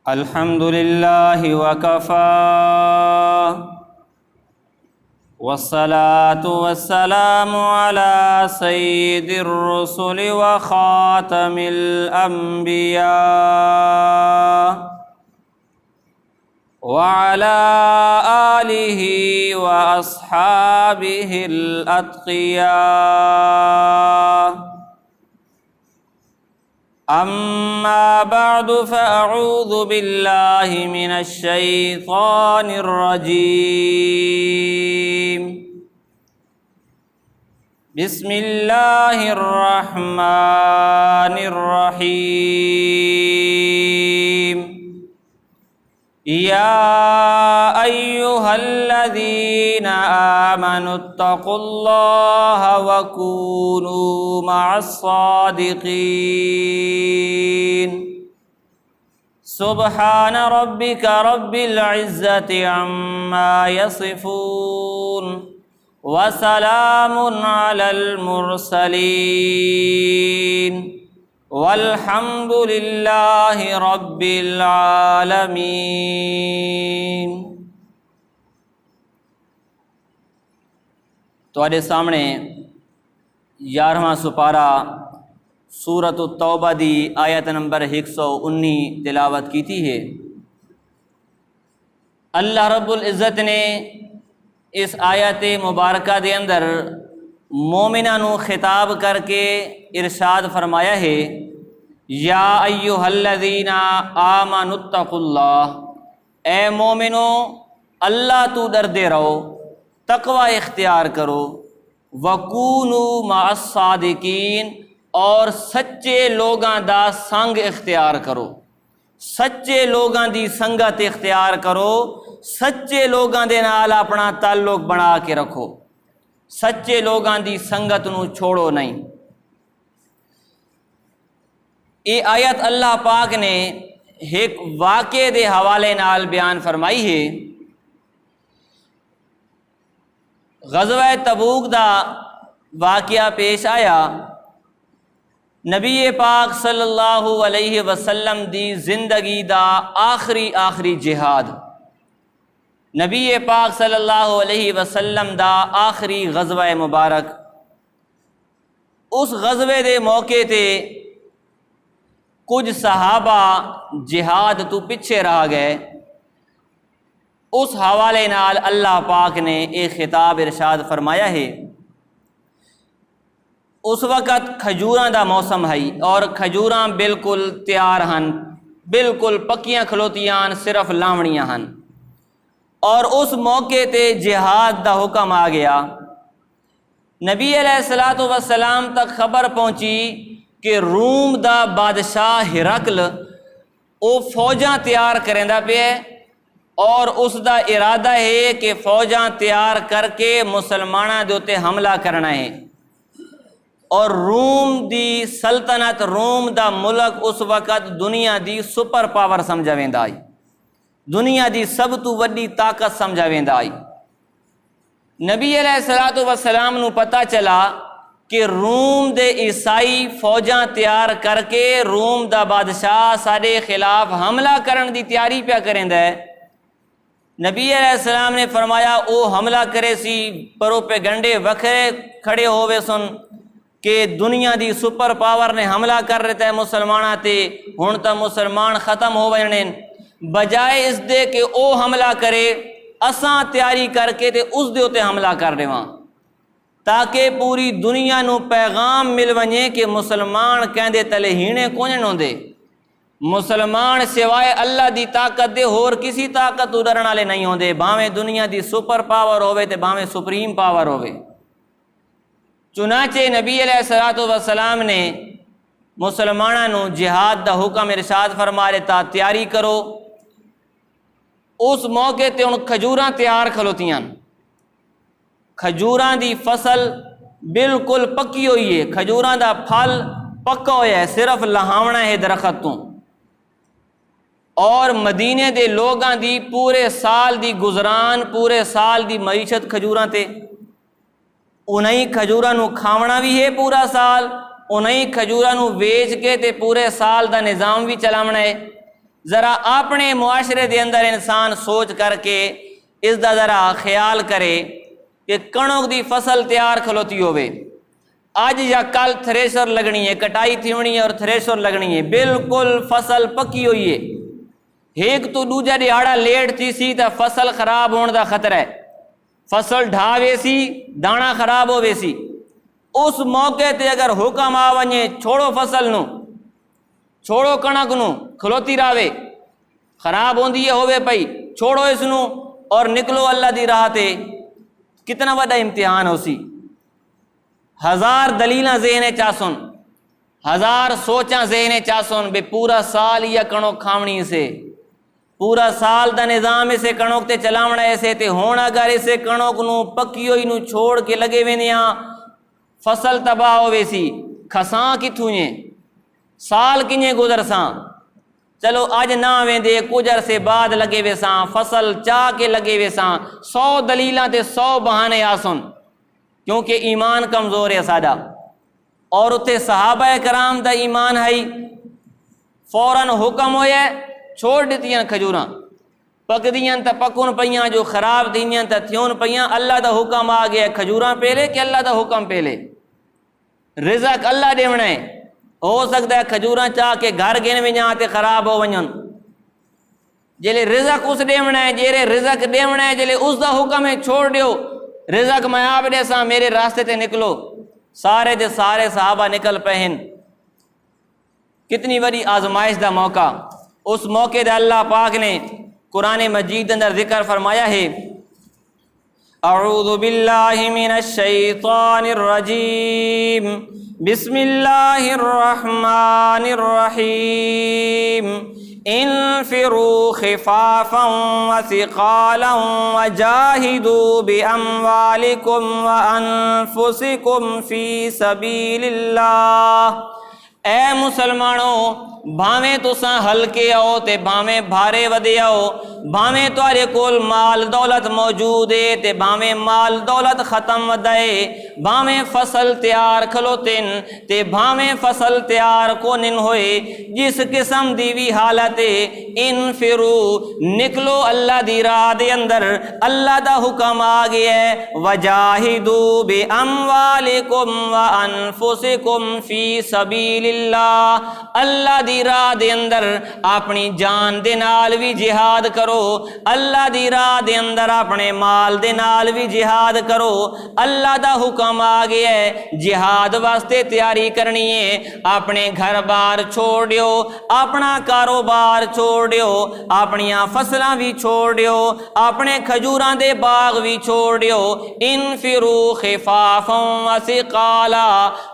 الحمد للہ وکفى والصلاة والسلام على سید الرسل وخاتم الانبیاء وعلى آلہ واصحابہ الاتقیاء اما بعد فاعوذ باللہ من الشیطان الرجیم بسم اللہ الرحمن الرحیم یا ایہا الذین آمنوا اتقوا اللہ وکونوا مع الصادقین سبحان ربک رب العزة عما یصفون وسلام علی المرسلین والحمد للہ رب العالمین۔ تواڈے سامنے 11واں سپارہ سورۃ التوبہ دی آیت نمبر 119 تلاوت کیتی ہے۔ اللہ رب العزت نے اس آیت مبارکہ دے اندر مومناں نو خطاب کر کے ارشاد فرمایا ہے، یا ایھا الذین آمنوا اتقوا اللہ، اے مومنو اللہ تو ڈردے رہو، تقوی اختیار کرو، وکونوا مع الصادقین، اور سچے لوگاں دا سنگ اختیار کرو، سچے لوگاں دی سنگت اختیار کرو، سچے لوگاں دے نال اپنا تعلق بنا کے رکھو، سچے لوگاں دی سنگت نو چھوڑو نہیں۔ یہ آیت اللہ پاک نے ایک واقعے دے حوالے نال بیان فرمائی ہے۔ غزوہ تبوک دا واقعہ پیش آیا، نبی پاک صلی اللہ علیہ وسلم دی زندگی دا آخری جہاد، نبی پاک صلی اللہ علیہ وسلم دا آخری غزوہ مبارک۔ اس غزوے دے موقع تے کچھ صحابہ جہاد تو پیچھے رہ گئے۔ اس حوالے نال اللہ پاک نے ایک خطاب ارشاد فرمایا ہے۔ اس وقت کھجوراں دا موسم ہے اور کھجوراں بالکل تیار ہن، بالکل پکیاں کھلوتیاں، صرف لاوڑیاں ہن، اور اس موقع تے جہاد دا حکم آ گیا۔ نبی علیہ الصلوۃ والسلام تک خبر پہنچی کہ روم دا بادشاہ ہرقل او فوجاں تیار کریندا پیا اور اس دا ارادہ ہے کہ فوجاں تیار کر کے مسلماناں دے اوتے حملہ کرنا ہے، اور روم دی سلطنت، روم دا ملک اس وقت دنیا دی سپر پاور سمجھا ویندا ہے، دنیا دی سب تو وڈی طاقت سمجھا ویندا آئی۔ نبی علیہ الصلوۃ والسلام نو پتہ چلا کہ روم دے عیسائی فوجاں تیار کر کے روم دا بادشاہ ساڈے خلاف حملہ کرن دی تیاری پیا کریندا ہے۔ نبی علیہ السلام نے فرمایا او حملہ کرے سی، پروپیگنڈے وکھرے کھڑے ہوئے سن کہ دنیا دی سپر پاور نے حملہ کر رہتا ہے مسلماناں تے، ہن تا مسلمان ختم ہو وجنے، بجائے اس دے کہ او حملہ کرے، اساں تیاری کر کے تے اس دے اوتے حملہ کر دیواں، تاکہ پوری دنیا نو پیغام مل ونجے کہ مسلمان کہندے تلے ہینے کونن ہوندے، مسلمان سوائے اللہ دی طاقت دے ہور کسی طاقت تو ڈرن والے نہیں ہوندے، بھاویں دنیا دی سپر پاور ہوے تے بھاویں سپریم پاور ہوے۔ چنانچہ نبی علیہ الصلوۃ والسلام نے مسلماناں نو جہاد دا حکم ارشاد فرما دیتا، تیاری کرو۔ اس موقع تے ان کھجوراں تیار کھلوتیاں، کھجوراں دی فصل بالکل پکی ہوئی ہے، کھجوراں دا پھل پکا ہویا ہے، صرف لہاونا ہے درخت تو، اور مدینے دے لوگاں دی پورے سال دی گزران، پورے سال دی معیشت کھجوراں تے، انہیں کھجوراں نو کھاونا بھی ہے پورا سال، انہیں کھجوراں نو ویچ کے تے پورے سال دا نظام بھی چلاونا ہے۔ ذرا اپنے معاشرے دے اندر انسان سوچ کر کے اس دا ذرا خیال کرے کہ کنک دی فصل تیار کھلوتی ہوئے، اج یا کل تھریشر لگنی ہے، کٹائی تھی ہونی ہے اور تھریشر لگنی ہے، بالکل فصل پکی ہوئی ہے، ایک تو دوجا دیہاڑا لیٹ تھی سی تا فصل خراب ہونے دا خطرہ ہے، فصل ڈھاوے سی دانا خراب ہوئے سی، اس موقع تے اگر حکم آ ونجے چھوڑو فصل نو، چھوڑو کنک نو، کھلوتی راوے خراب ہوندی ہے ہوئے پئی، چھوڑو اس نو اور نکلو اللہ دی راہ تے، کتنا بڑا امتحان ہو سی۔ ہزار دلیلاں ذہنے چاسن، ہزار سوچاں ذہنے چاسن بے پورا سال یا کنک کھاونی سے، پورا سال دا نظام اسے کنک تے چلاونا ایسے تے ہون اگر اسے کنک نو پکی ہوئی نو چھوڑ کے لگے ویندیاں فصل تباہ ہوئے سی، کھساں کتھوں ہیں سال کنجے گزر ساں، چلو اج نہ ویندے کچھ عرصے بعد لگے وے ساں، فصل چاہ کے لگے وے ساں، 100 دلیلاں تے 100 بہانے آسن، کیونکہ ایمان کمزور ہے سادہ، اور اتنے صحابہ کرام دا ایمان ہے، فوراً حکم ہویا چھوڑ دیتیاں کھجوراں، پک دیاں تا پکن پیاں، جو خراب دیاں تا تھیون پیاں، اللہ دا حکم آ گیا کھجوراں پہلے کہ اللہ دا حکم پہلے، رزق اللہ دیونا ہے، ہو سکتا ہے کھجوراں چاہ کے گھر گن ونجاں تے خراب ہو ونجن، جلے رزق اس دیونا ہے، جیرے رزق دیونا ہے جلے اس دا حکم ہے چھوڑ دیو، رزق میں آپ دے ساں میرے راستے تے نکلو، سارے دے سارے صحابہ نکل پہن، کتنی بڑی آزمائش دا موقع، اس موقع دے اللہ پاک نے قرآن مجید اندر ذکر فرمایا ہے، اعوذ باللہ من الشیطان الرجیم، بسم اللہ الرحمن الرحیم، انفروا خفافا وثقالا وجاہدوا باموالکم وانفسکم فی سبیل اللہ۔ اے مسلمانوں، بھاویں تساں ہلکے آؤ تے بھاویں بھارے ودے آؤ، بھاویں تہاڈے کول مال دولت موجود ہے تے بھاویں مال دولت ختم ودے، بھاویں فصل تیار کھلوتن تے بھاویں فصل تیار کونن ہوئے، جس قسم دی بھی حالت انفرو، نکلو اللہ دی راہ دے اندر، اللہ دا حکم آ گیا ہے، وجاہدوا باموالکم وانفسکم فی سبیل اللہ، اللہ دی راہ دے اندر اپنی جان دے نال بھی جہاد کرو، اللہ دی راہ دے اندر اپنے مال دے نال بھی جہاد کرو، اللہ دا حکم آ گیا ہے جہاد واسطے تیاری کرنی ہے، اپنے گھر بار چھوڑ دیو، اپنا کاروبار چھوڑ دیو، اپنیاں فصلاں بھی چھوڑ دیو، اپنے کھجوراں دے باغ بھی چھوڑ دیو، انفروا خفافا وثقالا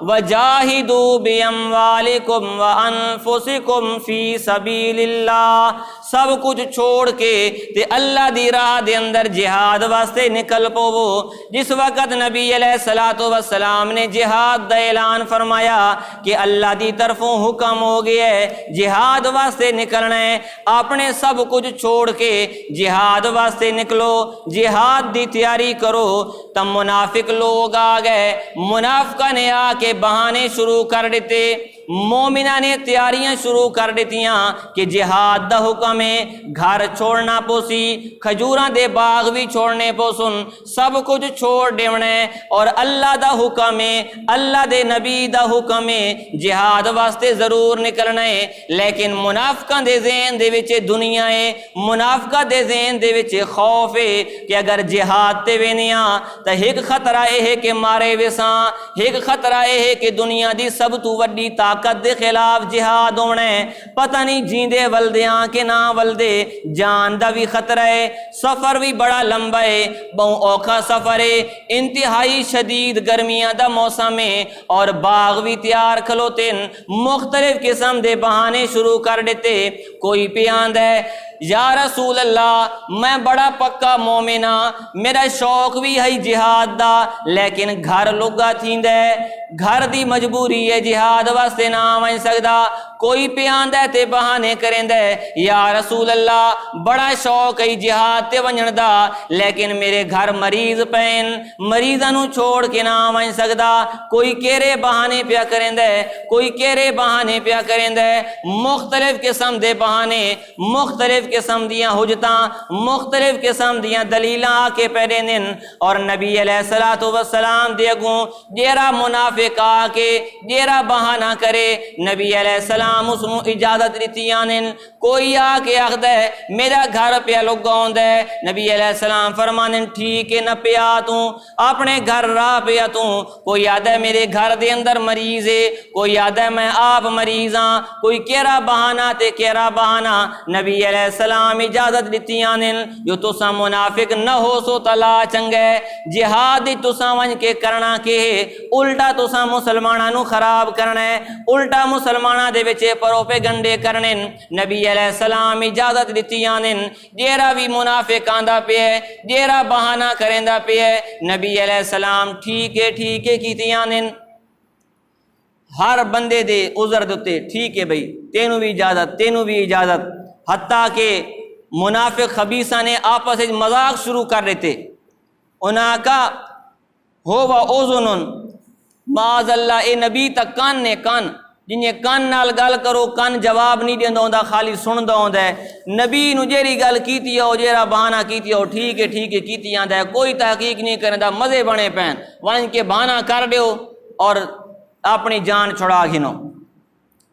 وجاہدوا باموالکم وانفسکم فی سبیل اللہ، سب کچھ چھوڑ کے تے اللہ دی راہ دے اندر جہاد واسطے نکل پوو۔ جس وقت نبی علیہ الصلوۃ والسلام نے جہاد دا اعلان فرمایا کہ اللہ دی طرفوں حکم ہو گیا ہے جہاد واسطے نکلنا ہے، اپنے سب کچھ چھوڑ کے جہاد واسطے نکلو، جہاد دی تیاری کرو، تب منافق لوگ آ گئے، منافقہ نے آ کے بہانے شروع کر دیتے، مومنہ نے تیاریاں شروع کر دیتیاں کہ جہاد دا حکم ہے، گھر چھوڑنا پوسی، کھجوراں دے باغ بھی چھوڑنے پوسن، سب کچھ چھوڑ دیونا ہے، اور اللہ دا حکم ہے، اللہ دے نبی دا حکم ہے، جہاد واسطے ضرور نکلنا ہے، لیکن منافقاں دے ذہن دے وچ دنیا ہے، منافقاں دے ذہن دے وچ خوف ہے کہ اگر جہاد تے وینیاں تے ایک خطرہ یہ ہے کہ مارے ویساں، ایک خطرہ یہ ہے کہ دنیا دی سب تو وڈی طاقت دے خلاف جہاد ہونا ہے، پتہ نہیں جیندے ولدیاں کہ نہ ولدے، جان دا بھی خطرہ ہے، سفر بھی بڑا لمبا ہے، بہت اوکھا سفر ہے، انتہائی شدید گرمیاں دا موسم ہے، اور باغ بھی تیار کھلوتن، مختلف قسم دے بہانے شروع کر دیتے، کوئی پیاند ہے یا رسول اللہ میں بڑا پکا مومنہ، میرا شوق بھی ہے جہاد دا، لیکن گھر لگا تھیندے، گھر دی مجبوری ہے جہاد واسطے نہ ون سکدا، کوئی پہ آندا ہے تے بہانے کریندا ہے یا رسول اللہ بڑا شوق ہے جہاد تے ونجن دا لیکن میرے گھر مریض پین، مریضاں نو چھوڑ کے نہ ون سکدا، کوئی کیرے بہانے پیا کریندا ہے، کوئی کیرے بہانے پیا کریندا ہے، مختلف قسم دے بہانے، مختلف قسم دیاں حجتاں، مختلف قسم دیاں دلیلاں آ کے پہ دین، اور نبی علیہ الصلوۃ والسلام دے اگوں جیڑا منافق آ کے جیڑا بہانہ کرے نبی علیہ السلام اس نو اجازت دیتی آنن، کوئی آ کے آخدا ہے میرا گھر پہ لگاؤں ہے، نبی علیہ السلام فرمانن ٹھیک ہے نہ پیا تو اپنے گھر راہ پیا تو، کوئی آدھا ہے میرے گھر دے اندر مریض ہے، کوئی آدھا ہے میں آپ مریض ہاں، کوئی کیرا بہانہ تے کیرا بہانہ، نبی علیہ السلام اجازت دیتی آنن جو تسا منافق نہ ہو سو تلا چنگے، جہاد تسا ون کے کرنا کہ الٹا تسا مسلماناں نو خراب کرنا ہے، الٹا مسلماناں دے وچ پروپیگنڈے کرنے، نبی علیہ السلام اجازت دیتی آنن جیڑا بھی منافق آندا پہ ہے، جیڑا بہانہ کریندا پہ ہے، نبی علیہ السلام ٹھیک ہے کیتی آنن، ہر بندے دے عذر دے ٹھیک ہے بھئی تینوں بھی اجازت، حتیٰ کہ منافق خبیثہ نے آپس میں مذاق شروع کر دیتے، انہاں کا ہو و اوزنن معاذ اللہ، اے نبی تک کان نے کان جنہیں کان نال گل کرو کان جواب نہیں دیندا ہوندا، خالی سندا ہوندا ہے، نبی نو جیڑی گل کیتی ہو جیڑا بہانہ کیتی ہو ٹھیک ہے کیتی آندا ہے، کوئی تحقیق نہیں کرندا، مزے بنے پین وان کے بہانہ کر دیو اور اپنی جان چھڑا گھنو،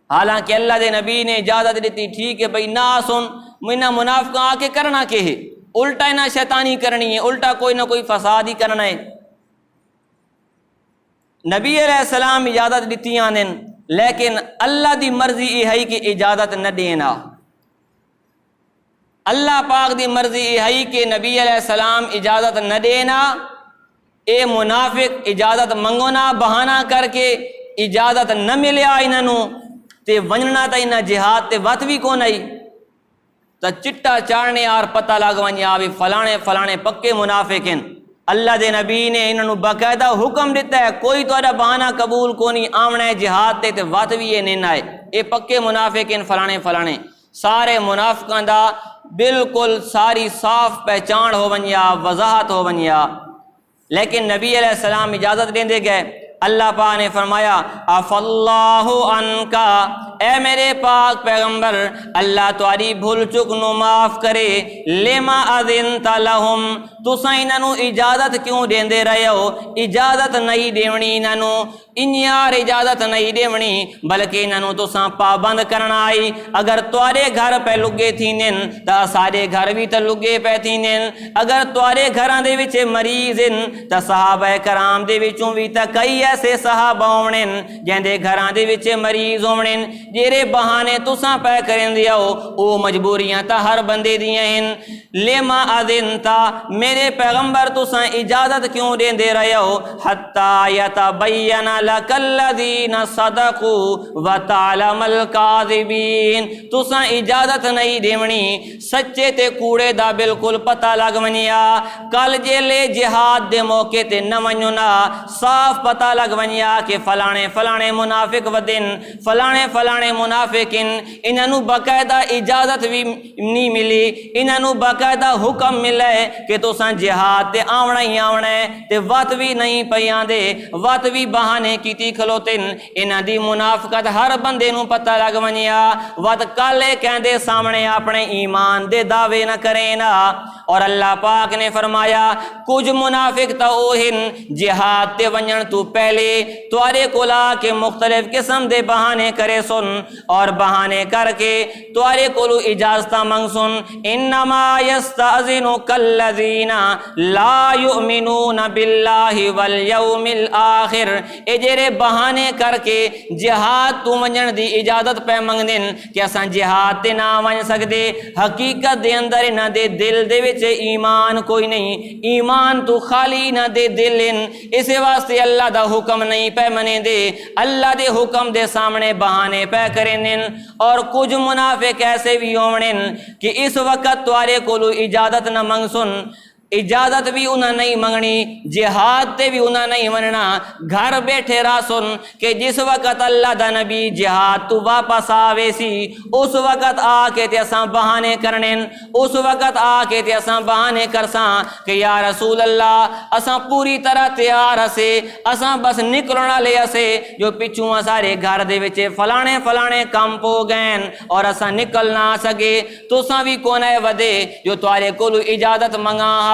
حالانکہ اللہ دے نبی نے اجازت دیتی ٹھیک ہے بھئی نہ سن منا منافقاں آ کے کرنا کہ ہے، الٹا نہ شیطانی کرنی ہے، الٹا کوئی نہ کوئی فساد ہی کرنا ہے، نبی علیہ السلام اجازت دیتی آنن لیکن اللہ دی مرضی یہ ہے کہ اجازت نہ دینا، اللہ پاک دی مرضی یہ ہے کہ نبی علیہ السلام اجازت نہ دینا، اے منافق اجازت منگونا بہانہ کر کے اجازت نہ ملیا انہوں تے ونجنا تا انہاں جہاد تے وقت بھی کون آئی تا چٹا چاڑنے اور پتہ لگ ونیا بھی فلانے پکے منافق ہیں، اللہ دے نبی نے انہوں باقاعدہ حکم دیتا ہے کوئی تو بہانہ قبول کو نہیں آمنا ہے جہاد تے وقت بھی یہ نہیں آئے، اے پکے منافق ہیں فلانے سارے منافقاں دا بالکل ساری صاف پہچان ہو ونیا وضاحت ہو ونیا، لیکن نبی علیہ السلام اجازت دے گئے، اللہ پاک نے فرمایا عفا اللہ عنکا، اے میرے پاک پیغمبر اللہ تاری بھول چک نو معاف کرے، لما اذنت لہم تساں انہوں اجازت کیوں دیندے رہے ہو، اجازت نہیں دیونی انہوں انیار اجازت نہیں دیونی بلکہ انہوں تساں پابند کرنا آئی، اگر توارے گھر پہ لگے تھینن تا سارے گھر بھی تا لگے پہ تھینن، اگر توارے گھران دے وچے مریضن تا صحابہ کرام دے وچوں بھی تا کئی ایسے صحابہ ہومنن جن دے گھران دے وچے مریض ہومنن، جیرے بہانے تساں پہ کرن دیا ہو او مجبوریاں تا ہر بندے دیا ہیں، لما اذنتا میرے پیغمبر تساں اجازت کیوں دین دے رہے ہو، حتی یتبین لک الذین صدقوا وتعلم الکاذبین، تساں اجازت نہیں دیونی سچے تے کوڑے دا بالکل پتہ لگ ونیا، کل جیلے جہاد دے موقع تے نہ ونجنا صاف پتہ لگ ونیا کہ فلانے منافق ودن فلانے منافقن، انہوں باقاعدہ اجازت بھی نہیں ملی، انہوں باقاعدہ حکم ملے کہ تساں جہاد تے آونا ہی آونا ہے تے وقت بھی نہیں پیاں دے وقت بھی بہانے کیتی کھلوتن، انہاں دی منافقت ہر بندے نو پتہ لگ ونیا، وقت کالے کہندے سامنے اپنے ایمان دے دعوے نہ کریں نا، اور اللہ پاک نے فرمایا کچھ منافق تا اوہن جہاد تے ونجن تو پہلے توارے کولا کے مختلف قسم دے بہانے کرے سن اور بہانے کر کے توارے کولو اجازتہ منگ سن، انما یستأذنک الذین لا یؤمنون باللہ والیوم الاخر، اے جیرے بہانے کر کے جہاد تو ونجن دی اجازت پہ منگ دن کہ اساں جہاد تے نہ ونج سکدے، حقیقت دے اندر نہ دے دل دے وچ ایمان کوئی نہیں، ایمان تو خالی نہ دے دل ان، اسے واسطے اللہ دا حکم نہیں پہ منے دے، اللہ دے حکم دے سامنے بہانے پہ کرنن، اور کچھ منافق ایسے بھی ہومنن کہ اس وقت توارے کولو اجازت نہ منگ سن، اجازت بھی انہیں نہیں منگنی، جہاد تے بھی انہیں نہیں مننا، گھر بیٹھے رہا سن کہ جس وقت اللہ دا نبی جہاد تو واپس آوے سی اس وقت آ کے تے اساں بہانے کرنے، اس وقت آ کے تے اساں بہانے کرساں کہ یا رسول اللہ اساں پوری طرح تیار ہسے، اساں بس نکلنا لے اسے جو پچھوں سارے گھر دے وچ فلانے فلانے کام پو گئن اور اساں نکل نہ سکے، تساں بھی کونے ودے جو تارے کولو اجازت منگا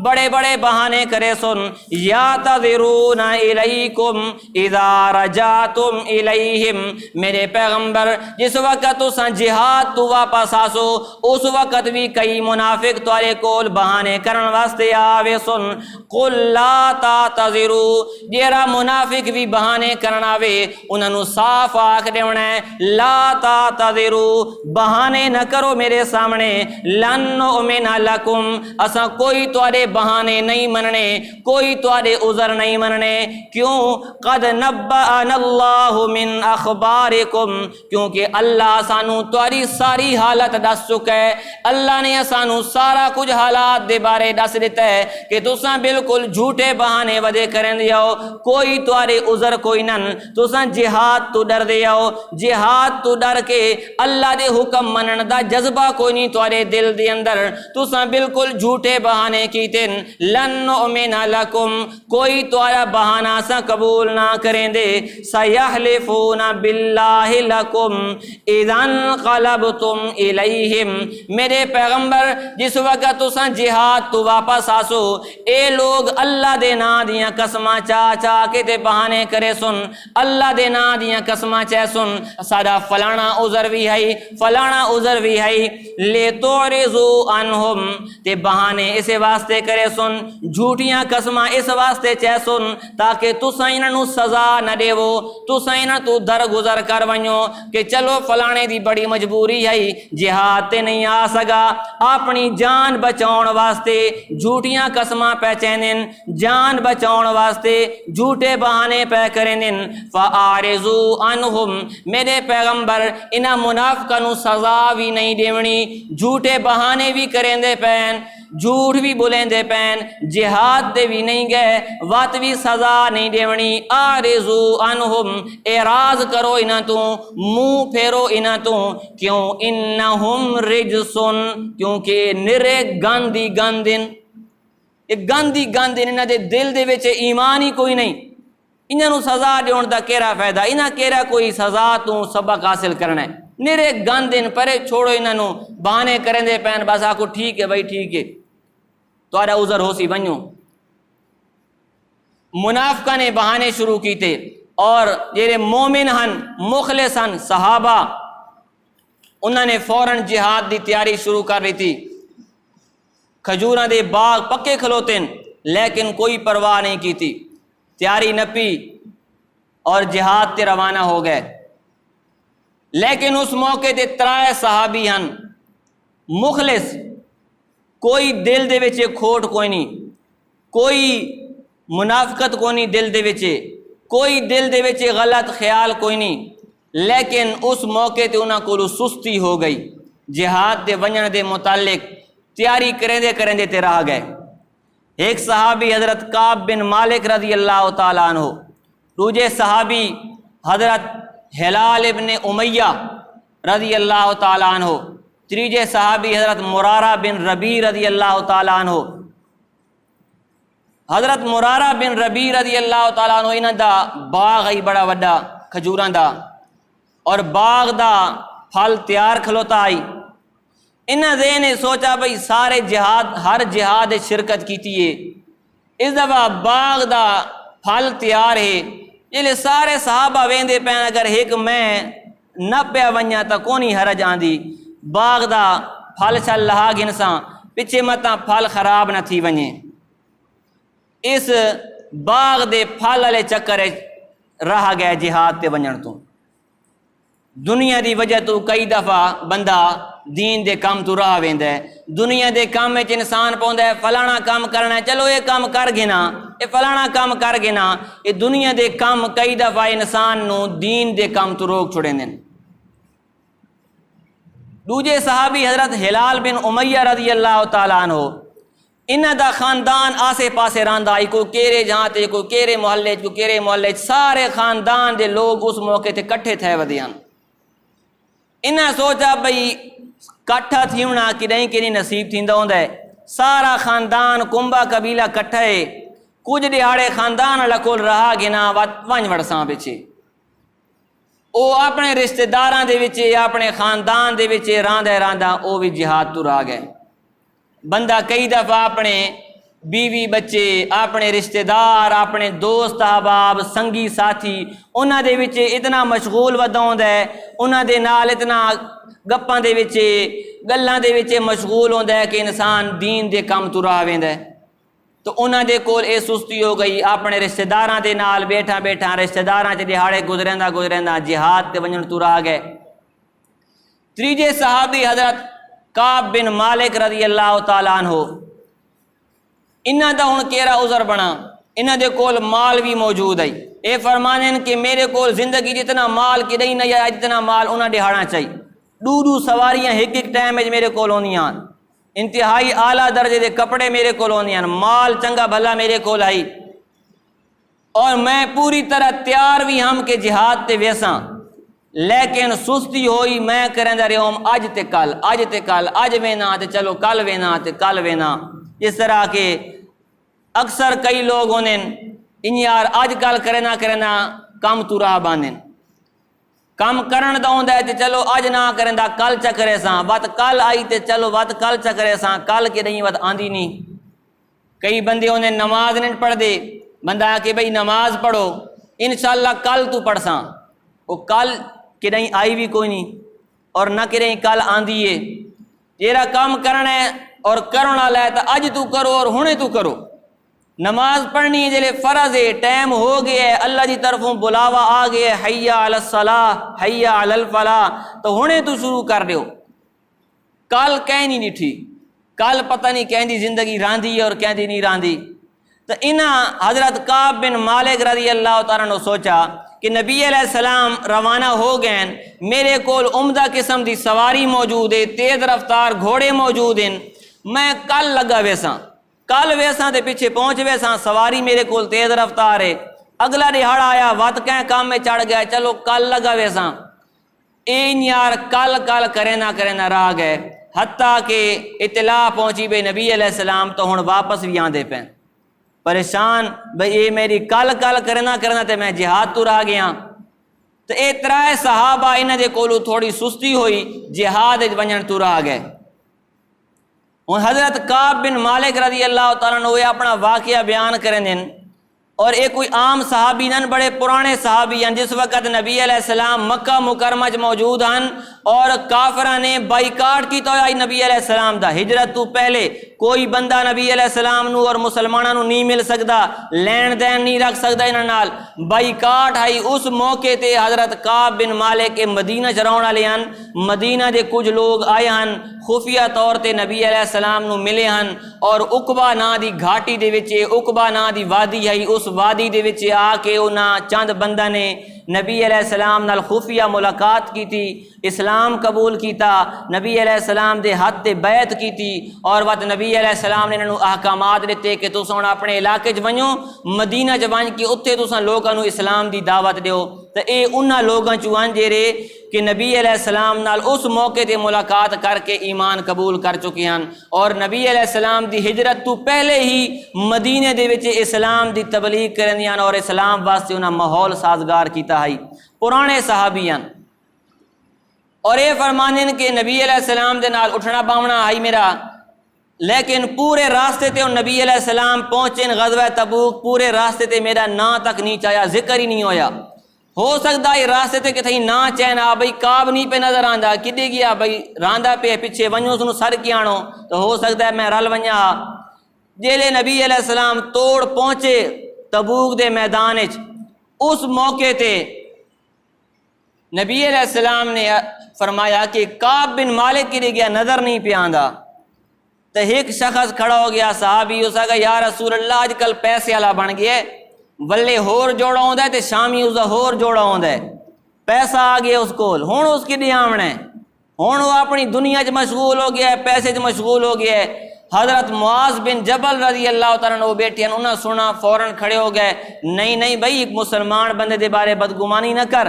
بڑے بڑے بہانے کرے سن، یعتذرون الیکم اذا رجعتم الیہم، میرے پیغمبر جس وقت تساں جہاد تو واپس آسو اس وقت بھی کئی منافق تارے کول بہانے کرن واسطے آوے سن، قل لا تعتذروا، جیرا منافق بھی بہانے کرن آوے انہاں نو صاف آکھ دیونا ہے لا تعتذروا، بہانے نہ کرو میرے سامنے، لن نؤمن لکم، اساں کوئی توارے بہانے نہیں مننے، کوئی توارے عذر نہیں مننے، کیوں؟ قد نبأنا اللہ من اخبارکم، کیونکہ اللہ سانو تواری ساری حالت دس چکا ہے، اللہ نے سانو سارا کچھ حالات دے بارے دس دیتا ہے کہ تساں بالکل جھوٹے بہانے ودے کرن دیاؤ، کوئی توارے عذر کوئی نن، تساں جہاد تو ڈر دیاؤ، جہاد تو ڈر کے اللہ دے حکم منن دا جذبہ کوئی نہیں توارے دل دے اندر، تساں بالکل جھوٹے بہانے کیتن، لن نؤمن لکم، کوئی توارا بہانہ سا قبول نہ کریں دے، سیحلفون باللہ لکم اذا انقلبتم الیہم، میرے پیغمبر جس وقت تساں جہاد تو واپس آسو اے لوگ اللہ دے نا دیاں قسماں چاہ چاہ کے تے بہانے کرے سن، اللہ دے نا دیاں قسماں چاہ سن سارا فلانا عذر بھی ہے فلانا عذر بھی ہے، لے تعرضوا عنہم، تے بہانے اسے واسطے کرے سن، جھوٹیاں قسماں اس واسطے چاہ سن تاکہ تساں انہاں سزا نہ دیو، تساں انہاں تو درگزر کر ونجو کہ چلو فلانے دی بڑی مجبوری ہے جہاد تے نہیں آ سگا، اپنی جان بچاؤن واسطے جھوٹیاں قسماں پہچینن، جان بچاؤن واسطے جھوٹے بہانے پہ کرنن، فاعرضوا عنہم، میرے پیغمبر انہاں منافقاں نو سزا بھی نہیں دیونی، جھوٹے بہانے بھی کریں دے پین، جھوٹ بھی بولیں دے پین، جہاد دے بھی نہیں گئے، وات بھی سزا نہیں دیونی، آرزو عنہم، اعراض کرو انہاں تو، منہ پھیرو انہاں تو، کیوں؟ انہم رجسن، کیونکہ نرے گاندی گاندن، ایک گاندی گاندن، انہاں دے دل دے وچ ایمان ہی کوئی نہیں، انہاں نو سزا دیون دا کیرا فائدہ، انہاں کیرا کوئی سزا تو سبق حاصل کرنا ہے، نرے گاندن، پرے چھوڑو انہاں نو، بہانے کریں دے پین، بس آکو ٹھیک ہے بھائی ٹھیک ہے توارا عذر ہو سی بنیو۔ منافقہ نے بہانے شروع کیتے اور جیرے مومن ہن مخلص ہن صحابہ انہوں نے فوراً جہاد دی تیاری شروع کر رہی تھی، کھجوراں دے باغ پکے کھلوتے لیکن کوئی پرواہ نہیں کی تھی، تیاری نپی اور جہاد تے روانہ ہو گئے، لیکن اس موقع تے ترائے صحابی ہن مخلص، کوئی دل دے وچ کھوٹ کوئی نہیں، کوئی منافقت کوئی نہیں دل دے وچ، کوئی دل دے وچ غلط خیال کوئی نہیں، لیکن اس موقع تے انہاں کولو سستی ہو گئی، جہاد دے ونجن دے متعلق تیاری کریں دے تے رہ گئے۔ ایک صحابی حضرت کعب بن مالک رضی اللہ تعالیٰ عنہ، دوجے صحابی حضرت ہلال ابن امیہ رضی اللہ تعالیٰ عنہ، تیجے صحابی حضرت مرارہ بن ربیع رضی اللہ تعالیٰ عنہ۔ حضرت مرارہ بن ربیع رضی اللہ تعالیٰ عنہ انہاں دا باغ ہی بڑا وڈا کھجوراں دا، اور باغ دا پھل تیار کھلوتا آئی، انہاں دے نے سوچا بھئی سارے جہاد ہر جہاد شرکت کیتی ہے، اس دفعہ باغ دا پھل تیار ہے، یہ سارے صحابہ ویندے پین اگر ایک میں نہ پیا ونجا تا کونی حرج آندی، باغ دا پھل چھل لہا گنساں پچھے متاں پھل خراب نہ تھی ونجے، اس باغ دے پھل والے چکر رہ گئے جہاد تے ونجن تو۔ دنیا دی وجہ تو کئی دفعہ بندہ دین دے کام تو راہ ویندا ہے، دنیا دے کام وچ انسان پوندا ہے فلانا کام کرنا ہے، چلو یہ کام کر گنا، یہ فلانا کام کر گنا، یہ دنیا دے کام کئی دفعہ انسان نو دین دے کام تو روک چھڑیندے۔ دوجے صحابی حضرت ہلال بن امیہ رضی اللہ تعالیٰ عنہ، انہاں دا خاندان آسے پاسے رہندا، کوئی کیرے جہاں تے، کوئی کیرے محلے کوئی کیرے محلے، سارے خاندان دے لوگ اس موقع تے کٹھے تھے ودیان۔ انہاں سوچا بھئی کٹھا تھیونا کدیں کنی نصیب تھیندا ہوندا ہے، سارا خاندان کنبا قبیلہ کٹھا ہے، کچھ دیہاڑے خاندان لکول رہا گنا ونج وڑساں پیچھے، او اپنے رشتہ داراں دے وچ اپنے خاندان دے وچ راندہ او بھی جہاد تو راہ گئے۔ بندہ کئی دفعہ اپنے بیوی بچے، اپنے رشتہ دار، اپنے دوست احباب، سنگی ساتھی انہاں دے وچ اتنا مشغول ودا ہوندا ہے، انہاں دے نال اتنا گپاں دے وچ گلاں دے وچ مشغول ہوندا ہے کہ انسان دین دے کم تو راہ ویندا ہے۔ تو انہاں دے کول اے سستی ہو گئی، اپنے رشتہ داراں دے نال بیٹھا رشتہ داراں چ دیہاڑے گزریندا جہاد تے ونجن تو راہ گئے۔ تیجے صحابی حضرت کعب بن مالک رضی اللہ تعالیٰ عنہ، انہاں دا ہن کیڑا عذر بنا، انہاں دے کول مال بھی موجود ہے، اے فرمانن کہ میرے کول زندگی جتنا مال کدی نہیں آیا جتنا مال انہاں دہاڑا چاہیے، دو سواریاں ایک ٹائم وچ میرے کول ہونیاں، انتہائی اعلیٰ درجے دے کپڑے میرے کول ہونیاں، مال چنگا بھلا میرے کول آئی، اور میں پوری طرح تیار بھی ہم کہ جہاد تے ویساں، لیکن سستی ہوئی میں کرندا رہیوم اج تے کل اج وینا تے چلو کل وینا تے کل وینا، اس طرح کے اکثر کئی لوگ ہونے ان یار اج کل کرنا کم تو راہ باندھن، کم کرن دا ہوندا ہے تے چلو اج نہ کرندا کل چا کرے ساں، وقت کل آئی تے چلو وقت کل چا کرے ساں، کل کے نہیں وقت آندی نہیں۔ کئی بندے ہونے نماز نہیں پڑھ دے، بندہ کہ بھئی نماز پڑھو انشاءاللہ کل تو پڑھ ساں، وہ کل کہ نہیں آئی بھی کوئی نہیں، اور نہ کہ نہیں کل آندی ہے، جیرا کام کرنا ہے اور کرنا لائے تو اج تو کرو اور ہونے تو کرو، نماز پڑھنی ہے جلے فرض ہے، ٹائم ہو گیا ہے، اللہ جی طرفوں بلاوا آ گیا ہے، حی علی الصلاۃ حی علی الفلاح، تو ہونے تو شروع کر دیو، کل کہیں نہیں ڈٹھی، کل پتہ نہیں کہیں دی زندگی راندھی اور کہیں دی نہیں راندھی۔ تو انہاں حضرت کعب بن مالک رضی اللہ تعالیٰ نے سوچا کہ نبی علیہ السلام روانہ ہو گئے، میرے کول عمدہ قسم دی سواری موجود ہے، تیز رفتار گھوڑے موجود ہیں، میں کل لگا ویساں تے پیچھے پہنچ ویساں، سواری میرے کول تیز رفتار ہے، اگلا دہاڑا آیا وقت کہیں کام میں چڑھ گیا، چلو کل لگا ویساں، این یار کل کرنا راہ گئے، حتیٰ کہ اطلاع پہنچی بے نبی علیہ السلام تو ہن واپس بھی آندے پہ پریشان، بھئی اے میری کل کرنا تے میں جہاد تو راہ گیا۔ تو اے ترائے صحابہ انہاں دے کولو تھوڑی سستی ہوئی، جہاد ونجن تو راہ گئے۔ ہن حضرت کعب بن مالک رضی اللہ تعالیٰ عنہ اپنا واقعہ بیان کریں دن، اور ایک کوئی عام صحابی نن، بڑے پرانے صحابی ہیں، جس وقت نبی علیہ السلام مکہ مکرمہ موجود ہیں اور کافرہ نے بائیکاٹ کی تو نبی علیہ السلام دا، ہجرت تو پہلے کوئی بندہ نبی علیہ السلام نو اور مسلمانوں نو نہیں مل سکتا، لین دین نہیں رکھ سکتا، انہاں نال بائیکاٹ ہے۔ اس موقع تے حضرت کعب بن مالک کے مدینہ چراؤن والے ہیں، مدینہ دے کچھ لوگ آئے ہیں، خفیہ طور تے نبی علیہ السلام نو ملے ہیں، اور عقبہ نا دی گھاٹی دے وچ، عقبہ نا دی وادی ہے، اس وادی دے وچ آ کے انہاں چند بندہ نے نبی علیہ السلام نال خفیہ ملاقات کی تھی، اسلام قبول کیتا، نبی علیہ السلام دے ہاتھ تے بیعت کی تھی، اور وقت نبی علیہ السلام نے انہوں احکامات دیتے کہ تساں اپنے علاقے چ ونجو، مدینہ چ ونج کے اتھے تساں لوگاں نو اسلام دی دعوت دیو۔ تو اے انہاں لوگاں چوں ہن جڑے کہ نبی علیہ السلام نال اس موقع تے ملاقات کر کے ایمان قبول کر چکے ہیں، اور نبی علیہ السلام دی ہجرت تو پہلے ہی مدینے دے وچ اسلام دی تبلیغ کرندیاں اور اسلام واسطے انہاں ماحول سازگار کیتا ہے، پرانے صحابی ہیں، اور اے فرمانن کہ نبی علیہ السلام دے نال اٹھنا باونا آئی میرا، لیکن پورے راستے تے نبی علیہ السلام پہنچے غزوہ تبوک، پورے راستے تے میرا نا تک نہیں چاہیا، ذکر ہی نہیں ہویا، ہو سکتا ہے راستے تے کتھیں نا چہنا بھئی کعب نہیں پہ نظر آندا، کدے گیا بھئی راندا پہ پیچھے ونجو سنو سر کی آنو، تو ہو سکتا ہے میں رل ونجا۔ جیلے نبی علیہ السلام توڑ پہنچے تبوک دے میدان وچ، اس موقع تے نبی علیہ السلام نے فرمایا کہ کعب بن مالک کی گیا نظر نہیں پہ آندا، تو ایک شخص کھڑا ہو گیا صحابی، اس کہا یا رسول اللہ آج کل پیسے والا بن گیا ہے، ولے ہور جوڑا ہوندا ہے تے شامی اس دا ہور جوڑا ہوندا ہے، پیسہ آ گیا اس کول، ہن اس کی دیامنا ہے، ہن وہ اپنی دنیا چ مشغول ہو گیا ہے، پیسے چ مشغول ہو گیا ہے۔ حضرت معاذ بن جبل رضی اللہ تعالیٰ عنہ بیٹھے ہیں، انہوں نے سنا فوراً کھڑے ہو گئے، نہیں بھائی ایک مسلمان بندے دے بارے بدگمانی نہ کر،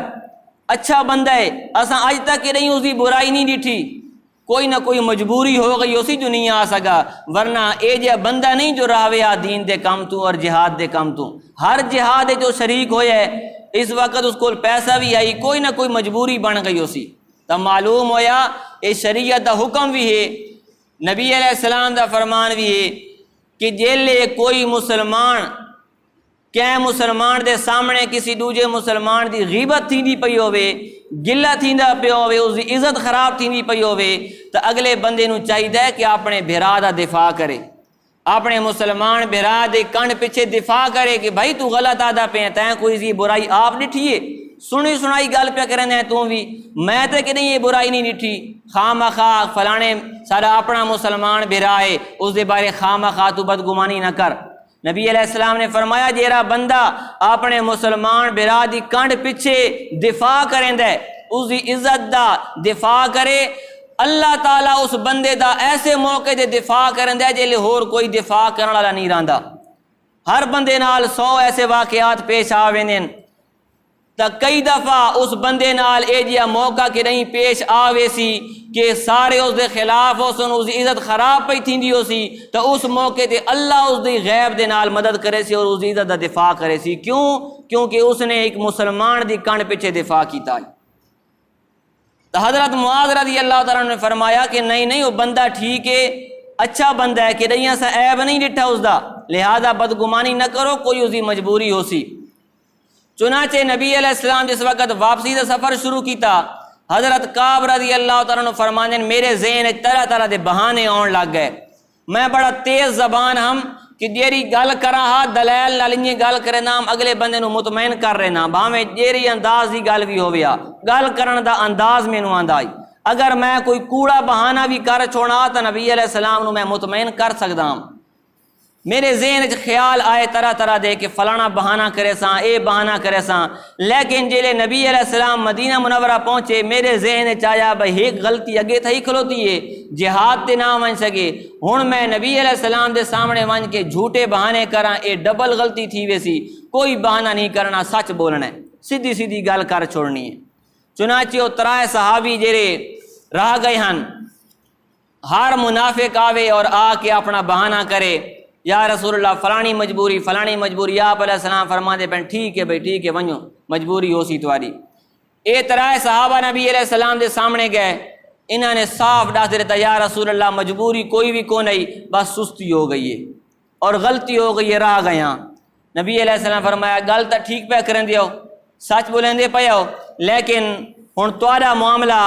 اچھا بندہ ہے، اساں اج تک نہیں اس کی برائی نہیں ڈٹھی، کوئی نہ کوئی مجبوری ہو گئی اسی جو نہیں آ سکا، ورنہ اے جا بندہ نہیں جو راویا دین دے کام تو اور جہاد دے کام تو، ہر جہاد جو شریک ہویا ہے اس وقت اس کو پیسہ بھی آئی، کوئی نہ کوئی مجبوری بن گئی اسی، تو معلوم ہویا اے شریعت دا حکم بھی ہے، نبی علیہ السلام دا فرمان بھی ہے کہ جیلے کوئی مسلمان کہیں مسلمان دے سامنے کسی دوجے مسلمان دی غیبت تھیندی پئی ہوئے، گلہ تھیندا پیا ہوئے، اس دی عزت خراب تھیندی پئی ہوئے، تو اگلے بندے نو چاہیے کہ اپنے بھرا دا دفاع کرے، اپنے مسلمان بھرا دے کنڈ پیچھے دفاع کرے کہ بھائی تو غلط آدھا پہ تین کوئی سی برائی آپ ڈٹھیے، سنی سنائی گل پہ کرنے تو بھی میں تے کہ نہیں یہ برائی نہیں ڈٹھی، خواہ مخواہ فلانے سارا اپنا مسلمان بھرا ہے اس دے بارے خواہ مخواہ تو بدگمانی نہ کر۔ نبی علیہ السلام نے فرمایا جیرا بندہ اپنے مسلمان بھرا دی کنڈ پیچھے دفاع کریں دے، اس دی عزت دا دفاع کرے، اللہ تعالیٰ اس بندے دا ایسے موقع دے دفاع کریں دے جیلے ہور کوئی دفاع کرنے والا نہیں رہندا۔ ہر بندے نال 100 ایسے واقعات پیش آویں تا کئی دفعہ اس بندے نال اے جیا موقع کہ نہیں پیش آوے سی کہ سارے اس دے خلاف ہو سن، اس دی عزت خراب پئی تھیندی ہو سی، تو اس موقع تے اللہ اس دی غیب دے نال مدد کرے سی اور اس دی عزت دا دفاع کرے سی، کیونکہ اس نے ایک مسلمان دی کنڈ پیچھے دفاع کیتا ہے۔ تو حضرت معاذ رضی اللہ تعالیٰ نے فرمایا کہ نہیں وہ بندہ ٹھیک ہے، اچھا بندہ ہے کہ نہیں ایسا عیب نہیں ڈٹھا اس دا، لہذا بدگمانی نہ کرو، کوئی اس دی مجبوری ہو سی۔ چنانچہ نبی علیہ السلام جس وقت واپسی دا سفر شروع کیتا، حضرت کعب رضی اللہ تعالیٰ فرمانے میرے ذہن طرح طرح دے بہانے آن لگ گئے، میں بڑا تیز زبان ہم کہ جیری گل کراں ہاں دلائل نال انجی گل کرے نا ہم اگلے بندے نو مطمئن کر رہے نا، بھاویں جیری انداز دی گل بھی ہویا، گل کرن دا انداز مینوں آندا ہے، اگر میں کوئی کوڑا بہانہ بھی کر چھوڑا تو نبی علیہ السلام نو میں مطمئن کر سکدا ہوں۔ میرے ذہن خیال آئے طرح طرح دے کہ فلانا بہانہ کرے ساں، اے بہانہ کرے ساں، لیکن جیلے نبی علیہ السلام مدینہ منورہ پہنچے میرے ذہن چایا بھائی ایک غلطی اگے تھا ہی کھلوتی ہے، جہاد تے نہ ون سکے، ہن میں نبی علیہ السلام دے سامنے ون کے جھوٹے بہانے کراں، اے ڈبل غلطی تھی ویسی، کوئی بہانہ نہیں کرنا، سچ بولنا ہے، سیدھی سیدھی گل کر چھوڑنی ہے۔ چنانچہ وہ ترائے صحابی جیرے رہ گئے ہن، ہر منافق آوے اور آ کے اپنا بہانہ کرے، یا رسول اللہ فلانی مجبوری، آپ علیہ السلام فرما دے پہن ٹھیک ہے بھائی ٹھیک ہے ونجو مجبوری ہو سی تواری۔ اے ترائے صحابہ نبی علیہ السلام دے سامنے گئے، انہوں نے صاف ڈاس دیتا یا رسول اللہ مجبوری کوئی بھی کو نہیں، بس سستی ہو گئی ہے اور غلطی ہو گئی ہے، رہ گئے ہاں۔ نبی علیہ السلام فرمایا گل تو ٹھیک پہ کریں دیو، سچ بولیں دے پہ ہو، لیکن ہن تہاڈا معاملہ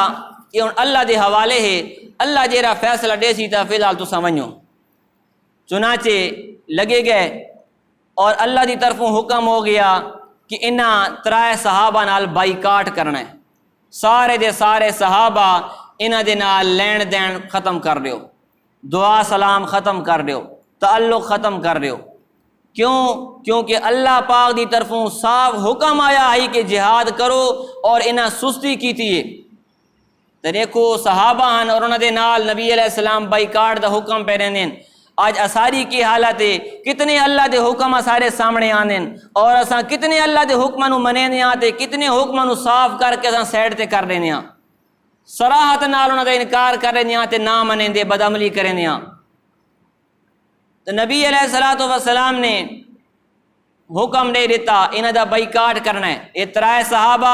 یہ ہن اللہ دے حوالے ہے، اللہ جیرا فیصلہ دے سی تا فی الحال تساں ونجو۔ چنانچہ لگے گئے اور اللہ دی طرفوں حکم ہو گیا کہ انہاں ترائے صحابہ نال بائیکاٹ کرنا ہے، سارے دے سارے صحابہ انہاں دے نال لین دین ختم کر دیو، دعا سلام ختم کر دیو، تعلق ختم کر دیو۔ کیونکہ اللہ پاک دی طرفوں صاف حکم آیا ہے کہ جہاد کرو اور انہاں سستی کیتی ہے۔ تو دیکھو صحابہ ہن اور انہاں دے نال نبی علیہ السلام بائیکاٹ دا حکم پہ رہندے، آج اساری کی حالت ہے، کتنے اللہ دے حکم سارے سامنے آندے اور اساں کتنے اللہ دے حکماں نو منیندے ہاں تے کتنے حکماں نو صاف کر کے اساں سائڈ تے کر دینے ہاں، صراحت نال انہاں دا انکار کر دینے ہاں تے نہ منیندے بدعملی کرنے ہاں۔ تو نبی علیہ الصلوۃ والسلام نے حکم دے دیتا انہاں دا بائیکاٹ کرنا ہے، اے ترائے صحابہ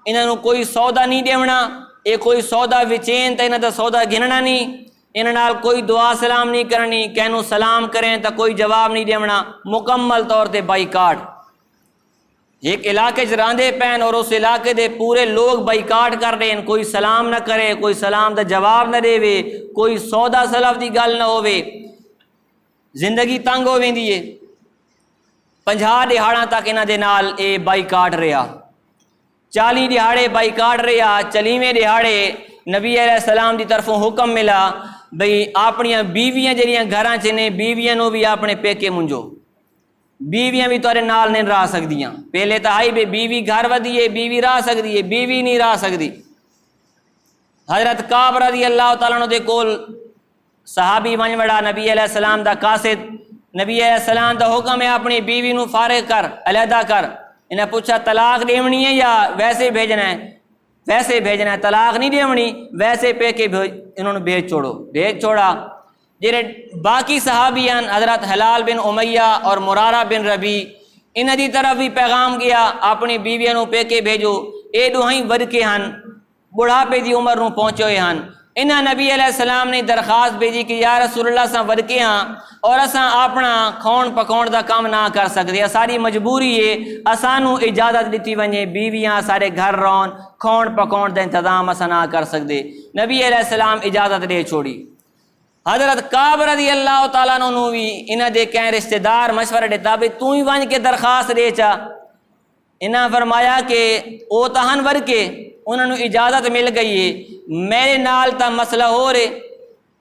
انہاں نو کوئی سودا نہیں دیونا، اے کوئی سودا وچین تے انہاں دا سودا گھننا نہیں، انہاں نال کوئی دعا سلام نہیں کرنی، کہنو سلام کریں تو کوئی جواب نہیں دیونا، مکمل طور تے بائیکاٹ۔ ایک علاقے چ راندے پین اور اس علاقے دے پورے لوگ بائیکاٹ کر دیں، کوئی سلام نہ کرے، کوئی سلام دا جواب نہ دے، کوئی سودا سلف دی گل نہ ہوے، زندگی تنگ ہو ویندی ہے۔ 50 دہاڑاں تک انہاں دے نال اے بائیکاٹ رہا، 40 دہاڑے بائیکاٹ رہا، 40ویں دہاڑے نبی علیہ السلام دی طرفوں حکم ملا بھئی اپنیاں بیویاں جڑیاں گھراں چ نے بیویاں نو بھی اپنے پیکے منجو، بیویاں بھی تورے نال نہیں رہ سکدیاں، پہلے تو آئی بے بیوی گھر ودی ہے، بیوی رہ سکدی ہے، بیوی نہیں رہ سکدی۔ حضرت کعب رضی اللہ تعالیٰ عنہ دے کول صحابی ون وڑا نبی علیہ السلام دا قاصد، نبی علیہ السلام دا حکم ہے اپنی بیوی نو فارغ کر، علیحدہ کر۔ انہیں پوچھا طلاق دیونی ہے یا ویسے بھیجنا ہے؟ ویسے بھیجنا ہے، طلاق نہیں دیونی، ویسے پہ کے انہوں نے بھیج چھوڑا۔ جڑے باقی صحابیان حضرت حلال بن امیہ اور مرارہ بن ربی، انہاں دی طرف بھی پیغام گیا اپنی بیویاں نو پہ کے بھیجو، اے دوہیں ودکے ہن، بڑھاپے دی عمر نو پہنچے ہوئے ہن۔ انہاں نبی علیہ السلام نے درخواست بھیجی کہ یا رسول اللہ اساں ودکے ہاں اور اساں اپنا کھون پکاؤن دا کام نہ کر سکدے، ساری مجبوری ہے، اسانو اجازت دیتی ونجے بیویاں سارے گھر رہن، کھون پکاؤن دا انتظام اساں نہ کر سکدے۔ نبی علیہ السلام اجازت دے چھوڑی۔ حضرت کعب رضی اللہ تعالیٰ نو بھی انہاں دے کہیں رشتہ دار مشورہ دیتا بھی تو ہی ون کے درخواست دے چا۔ انہاں فرمایا کہ او تہن ور کے انہوں نے اجازت مل گئی ہے، میرے نال تا مسئلہ ہو رہے،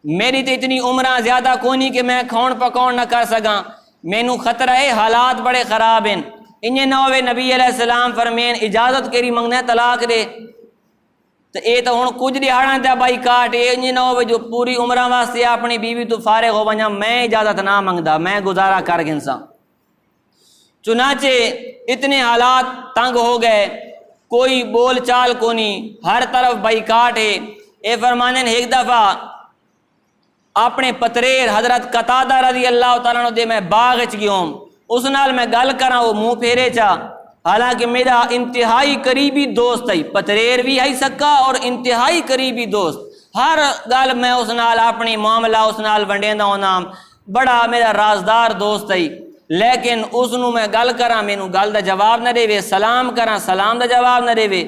میری تو اتنی عمرہ زیادہ کونی کہ میں کھون پکاؤن نہ کر سکاں، مینوں خطرہ ہے، حالات بڑے خراب ہیں۔ انہیں نہ ہوئے نبی علیہ السلام فرمین اجازت کری منگنا طلاق دے، تو اے تو ہن کچھ دیہاڑاں تے بائی کاٹ، انہیں نہ ہوئے جو پوری عمرہ واسطے اپنی بیوی تو فارغ ہو ونجا، میں اجازت نہ منگدا، میں گزارا کر گنساں۔ چنانچہ اتنے حالات تنگ ہو گئے، کوئی بول چال کونی، ہر طرف بائیکاٹ ہے۔ اے فرمانن ایک دفعہ اپنے پتریر حضرت قتادہ رضی اللہ تعالیٰ عنہ دے میں باغ چ گیوم، اس نال میں گل کراں وہ منہ پھیرے چا، حالانکہ میرا انتہائی قریبی دوست ہے، پتریر بھی ہے سکا اور انتہائی قریبی دوست، ہر گل میں اس نال اپنی معاملہ اس نال ونڈیندا ہونا، بڑا میرا رازدار دوست ہے، لیکن اس نو میں گل کراں مینوں گل دا جواب نہ دے، سلام کراں سلام دا جواب نہ دے۔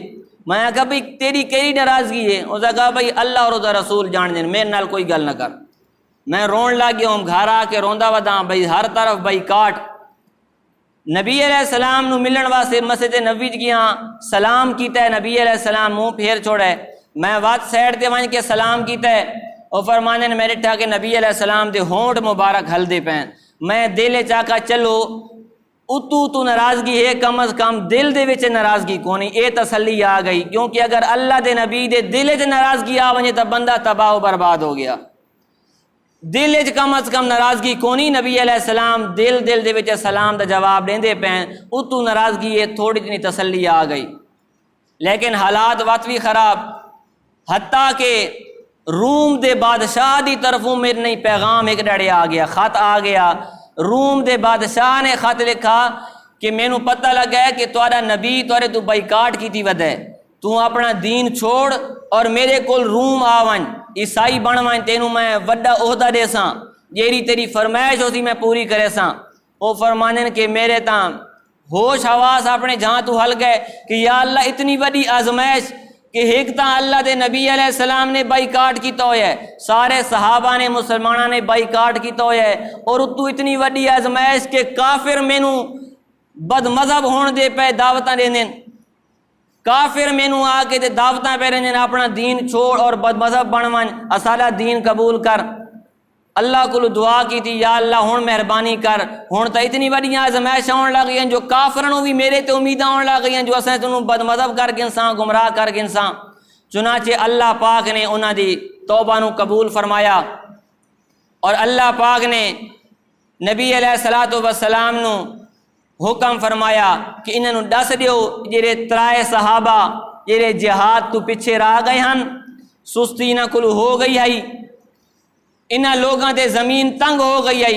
میں کہا بھئی تیری کیڑی ناراضگی ہے؟ اس نے کہا بھئی اللہ اور دا رسول جان دین، میرے نال کوئی گل نہ کر۔ میں رون لگ گیا ہوں، گھر آ کے روندا وداں، بھئی ہر طرف بھئی کاٹ۔ نبی علیہ السلام نو ملن واسطے مسجد نبوی گیا، سلام کیتا ہے، نبی علیہ السلام منہ پھیر چھوڑا ہے، میں وات سائڈ تے ون کے سلام کیتا ہے، اور فرمانے نے میرے ٹھا کے نبی علیہ السلام دے ہونٹ مبارک ہل دے پین، میں دل چاکا چلو اتو ناراضگی ہے، کم از کم دل دے وچ ناراضگی کونی، اے تسلی آ گئی، کیونکہ اگر اللہ دے نبی دے دل وچ ناراضگی آ ونجے تو بندہ تباہ و برباد ہو گیا۔ دل وچ کم از کم ناراضگی کونی، نبی علیہ السلام دل دے وچ سلام دا جواب دیندے پین، اتو ناراضگی ہے، تھوڑی جنی تسلی آ گئی۔ لیکن حالات وقت بھی خراب، حتیٰ کہ روم دے بادشاہ دی طرفوں میرے نہیں پیغام ایک ڈڑے آ گیا، خط آ گیا، روم دے بادشاہ نے خط لکھا کہ مینوں پتہ لگا ہے کہ تہاڈا نبی تہاڈے تو بائیکاٹ کیتی ود ہے، تو اپنا دین چھوڑ اور میرے کول روم آ ون، عیسائی بن ون، تینوں میں وڈا عہدہ دے ساں، جیڑی تیری فرمائش ہوسی میں پوری کرے ساں۔ وہ فرمانن کہ میرے تاں ہوش حواس اپنے جہاں تو ہل گئے کہ یا اللہ اتنی بڑی آزمائش کہ ایک تاں اللہ دے نبی علیہ السلام نے بائیکاٹ کیتا ہویا ہے، سارے صحابہ نے مسلمانہ نے بائیکاٹ کیتا ہویا ہے، اور تو اتنی بڑی آزمائش کہ کافر مینوں بد مذہب ہون دے پہ دعوتاں دیندے، کافر مینوں آ کے دعوتاں پہ رہندے، اپنا دین چھوڑ اور بد مذہب بن ون، اسالا دین قبول کر۔ اللہ کو دعا کی تھی یا اللہ ہن مہربانی کر، ہن تا اتنی بڑی آزمائش آن لگ گئی جو کافروں بھی میرے تے امیداں آن لگ گئی جو اساں تنوں بد مذہب کر گنساں، گمراہ کر گنساں۔ چنانچہ اللہ پاک نے انہاں دی توبہ نو قبول فرمایا، اور اللہ پاک نے نبی علیہ الصلوۃ والسلام نو حکم فرمایا کہ انہاں نو دس دیو جڑے ترائے صحابہ جڑے جہاد تو پیچھے رہ گئے ہن، سستی نہ کل ہو گئی ہے، انہاں لوگاں تے زمین تنگ ہو گئی ہے،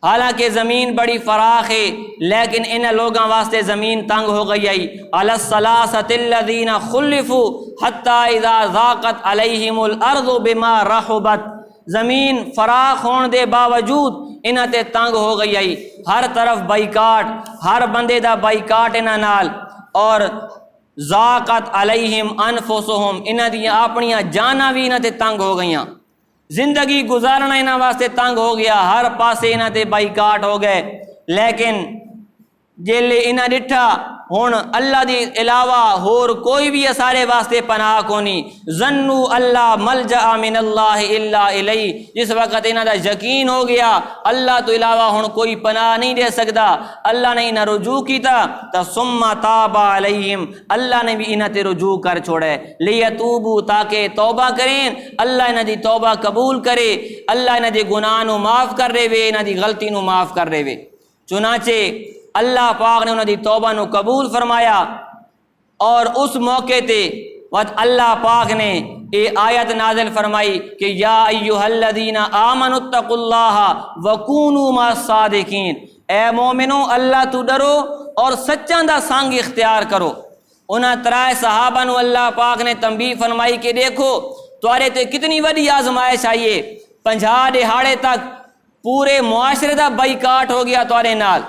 حالانکہ زمین بڑی فراخ ہے لیکن انہاں لوگاں واسطے زمین تنگ ہو گئی ہے۔ علی الثلاثۃ الذین خلفوا حتی اذا ضاقت علیہم الارض بما رحبت، زمین فراخ ہون دے باوجود انہاں تے تنگ ہو گئی ہے، ہر طرف بائیکاٹ، ہر بندے دا بائیکاٹ انہاں نال، اور ضاقت علیہم انفسہم، انہاں دی اپنیاں جاناں بھی انہاں تے تنگ ہو گئیاں، زندگی گزارنا انہاں واسطے تنگ ہو گیا، ہر پاسے انہاں تے بائیکاٹ ہو گئے، لیکن جیلے انہاں ڈٹھا ہن اللہ دی علاوہ ہور کوئی بھی اسارے واسطے پناہ کونی، ظنوا اللہ ملجأ من اللہ الا الیہ، جس وقت انہاں دا یقین ہو گیا اللہ تو علاوہ ہن کوئی پناہ نہیں دے سکدا، اللہ نے انہاں رجوع کیتا تا ثم تاب علیہم، اللہ نے بھی انہاں تے رجوع کر چھوڑے، لیتوبوا تاکہ توبہ کریں، اللہ انہاں دی توبہ قبول کرے، اللہ انہاں دے گناہ نو معاف کر دے وے، انہاں دی غلطی نو معاف کر دے وے۔ چنانچہ اللہ پاک نے انہوں دی توبہ نو قبول فرمایا، اور اس موقع تے وقت اللہ پاک نے یہ آیت نازل فرمائی کہ یا ایہا الذین آمنوا اتقوا اللہ وکونوا مع الصادقین، اے مومنو اللہ تو ڈرو اور سچاں دا سنگ اختیار کرو۔ انہاں ترائے صحابہ نو اللہ پاک نے تنبیہ فرمائی کہ دیکھو توارے تے کتنی وڈی آزمائش آئیے، 50 دہاڑے تک پورے معاشرے دا بائیکاٹ ہو گیا توارے نال،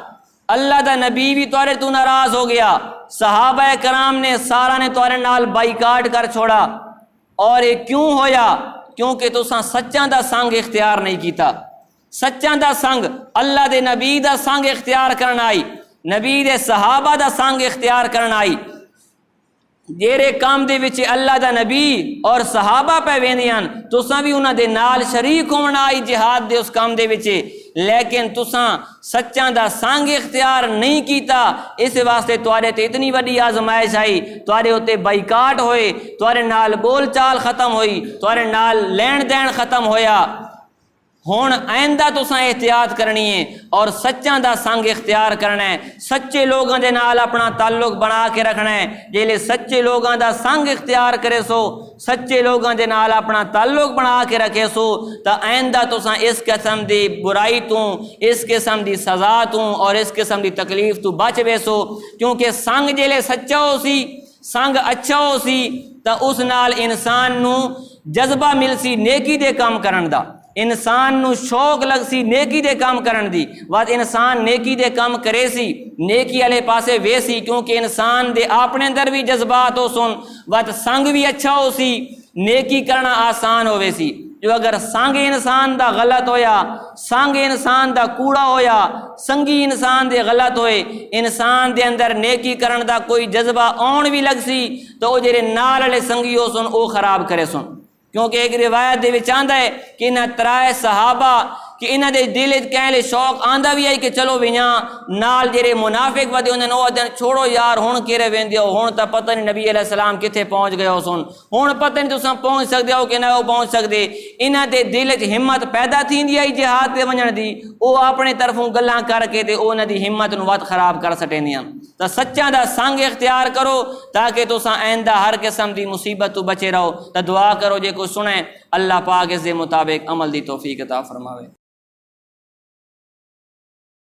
اللہ دا نبی بھی توارے تو ناراض ہو گیا، صحابہ کرام نے سارا نے توارے نال بائیکاٹ کر چھوڑا، اور یہ کیوں ہویا؟ کیونکہ تساں سچاں دا سنگ اختیار نہیں کیتا۔ سچاں دا سنگ اللہ دے نبی دا سنگ اختیار کرنا آئی، نبی دے صحابہ دا سنگ اختیار کرنا آئی، جیرے کام دے وچ اللہ دا نبی اور صحابہ پہ ویندیاں تساں بھی انہاں دے نال شریک ہونا آئی جہاد دے اس کام دے وچ، لیکن تساں سچاں دا سنگ اختیار نہیں کیتا، اس واسطے توارے تے اتنی وڈی آزمائش آئی، توارے ہوتے بائیکاٹ ہوئے، توارے نال بول چال ختم ہوئی، توارے نال لین دین ختم ہویا۔ ہون آئندہ تساں احتیاط کرنی ہے اور سچاں دا سنگ اختیار کرنا ہے، سچے لوگاں دے نال اپنا تعلق بنا کے رکھنا ہے، جیلے سچے لوگاں دا سنگ اختیار کرے سو، سچے لوگاں دے نال اپنا تعلق بنا کے رکھے سو، تا آئندہ تساں اس قسم دی برائی تو، اس قسم دی سزا تو اور اس قسم دی تکلیف تو بچ بے سو، کیونکہ سنگ جیلے سچا ہو سی، سنگ اچھا ہو سی، تا اس نال انسان نو جذبہ مل سی نیکی دے کام کرن دا، انسان نو شوق لگ سی نیکی دے کام کرن دی، وقت انسان نیکی دے کام کرے سی نیکی والے پاسے وے سی، کیونکہ انسان دے اپنے اندر بھی جذبات ہو سن، وقت سنگ بھی اچھا ہو سی نیکی کرنا آسان ہوئے سی۔ جو اگر سنگ انسان دا غلط ہویا، سنگ انسان دا کوڑا ہویا، سنگی انسان دے غلط ہوئے، انسان دے اندر نیکی کرن دا کوئی جذبہ آن بھی لگ سی تو وہ جڑے نال والے سنگی ہو سن وہ خراب کرے سن، کیونکہ ایک روایت دے وچ آندا ہے کہ انہاں ترائے صحابہ کہ انہاں دے دل وچ کہلے شوق آندا بھی ہے کہ چلو ویاں نال جڑے منافق ودے انہاں نو دن چھوڑو یار ہن کیرے ویندے ہو، ہن تاں پتہ نہیں نبی علیہ السلام کتھے پہنچ گئے ہو سن، ہن پتہ نہیں تساں پہنچ سکدے ہو کہ نہ او پہنچ سکدے، انہاں دے دل وچ ہمت پیدا تھیندی آئی جہاد تے ونجن دی، او اپنے طرفوں گلاں کر کے تے انہاں دی ہمت نو ود خراب کر سٹیندیاں۔ تا سچاں دا سنگ اختیار کرو تاکہ تساں آئندہ ہر قسم دی مصیبت تو بچے رہو۔ تا دعا کرو جے کوئی سنے اللہ پاک اس دے مطابق عمل دی توفیق عطا فرماوے۔